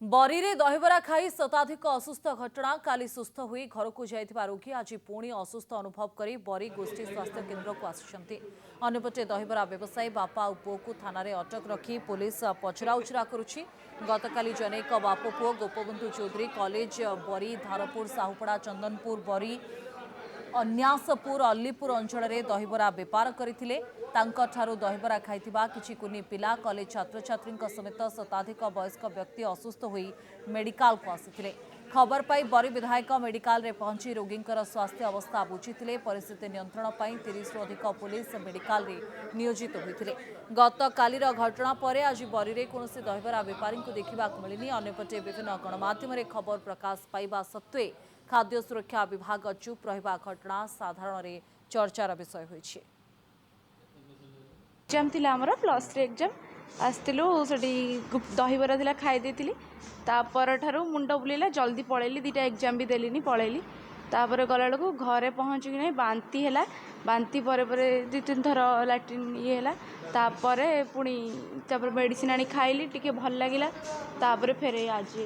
बरीरे दहीबरा खाई शताधिक असुस्थ घटना काली सुस्थ हुई घर को जाइथिबा रोगी आज पुणी असुस्थ अनुभव करी बरी गोष्ठी स्वास्थ्य केन्द्र को आसुछंती। अन्यपटे दहीबरा व्यवसायी बापा और पुओ को थाना रे अटक रखी पुलिस पचराउचरा करुछि। गतकाली जनेक बाप पुओ गोपबंधु चौधरी कॉलेज बरी धारपुर साहुपड़ा चंदनपुर बरी अन्यासपुर अल्लीपुर अंचल में दहीबरा बेपार करथिले। तांकठारु दहीबरा खाइथिबा किछि कुनी पिला कॉलेज छात्र छात्री समेत शताधिक वयस्क व्यक्ति असुस्थ होई मेडिकल को आसिथिले। खबर पाई बरी विधायक मेडिकल रे पहुंची रोगींकर स्वास्थ्य अवस्था बुझीथिले। परिस्थिति नियंत्रण पाई 30 रु अधिक पुलिस मेडिकल रे नियोजित होइथिले। गत कालीर घटना परे आज बरी रे कोनोसी दहीबरा बेपारी को देखिबा मिलिनी। अन्यपटे विभिन्न गणमाध्यम रे खबर प्रकाश पाइबा सत्वे खाद्य सुरक्षा विभाग चुप रहिबा घटना साधारण रे चर्चार विषय होइछि। एग्जाम थिला हमर +3 एग्जाम आस्तिलु सेठी दहीबरा थिला खाइ देतिली। तापर ठारू मुंड बुलेला जल्दी पळेली दुटा एग्जाम भी देलिनी पळेली। तापर गला को घरे पहुँची नहीं बांती है बांती पर 2-3 थर लैट्रिन ये है तापर पुणी तापर मेडिसिन आनी खाइली टिके भल लगिला। तापर फेरे आज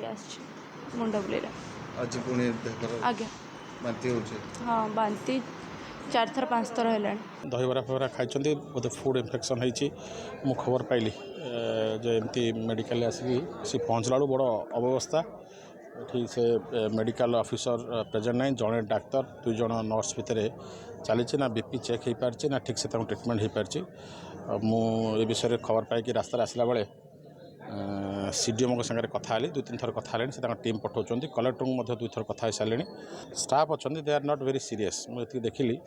मुंड बुलेला आज पुणी आज्ञा बांती होचे। हाँ बांती 4 थर 5 थर है। दहीबरा फबरा खाई बोधे फूड इन्फेक्शन होती मु खबर पाइली जो एमती मेडिकल आसिक पहुँचला बड़ अव्यवस्था। ठीक से मेडिकल ऑफिसर प्रेजेंट नहीं जड़े डाक्तर 2 जन नर्स भितर चली ना बीपी चेक हो पार्ची ना ठीक से ट्रिटमेंट हो पार्ची। मु ए विषय खबर पाई रास्ता आसला बेले सीडीएम को संगे कथा 2-3 थर कथा से टीम पठाऊँ। कलेक्टर को 2 थर कथा सारे स्टाफ अच्छा they are not very serious मुझे देखिली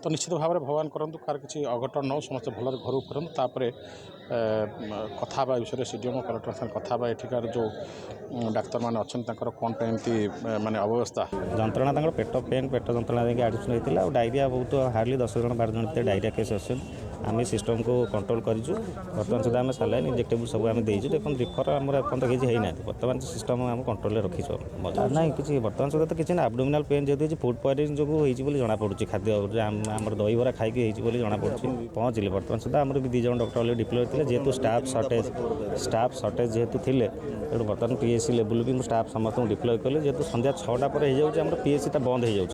तो निश्चित भाव में भगवान करूँ कार किसी अघटन न समस्त भल घर फेरतापर कथा विषय सीडीएम कलेक्टर संगे कथा एठिकार जो डाक्तर मैंने अच्छा कौन पे माने अव्यवस्था जंत्रणा पेट पेन पेट जंत्रणा एडमिशन होता है। डायरिया बहुत हार्डली 10 जन 12 जन डायरिया केस आम सिस्टम को कंट्रोल करूँ। बर्तमान सुधा आम सालाइन इंजेक्टेबल सब आम देचु देखो रिफर आम एपर्तन किसी होना बर्तमान सिस्टम आम कंट्रोल रखीचु ना कि बर्तमान सुधा तो किसी एब्डोमिनाल पेन जेहतु फूड पॉइजनिंग जो होती जना पड़ी खाद्य आम दहीबरा खाई जना पड़ी पहुँचले बर्तमान सुधा आम भी 2 जन डॉक्टर अलरेडी डिप्लॉय थे जेहेतु स्टाफ सर्टेज जेहेतु थे बर्तमान पीएससी लेवल भी स्टाफ समस्त डिप्लॉय कले जेहेतु संध्या 6टा पर हो जाए पीएससी बंद हो जाए।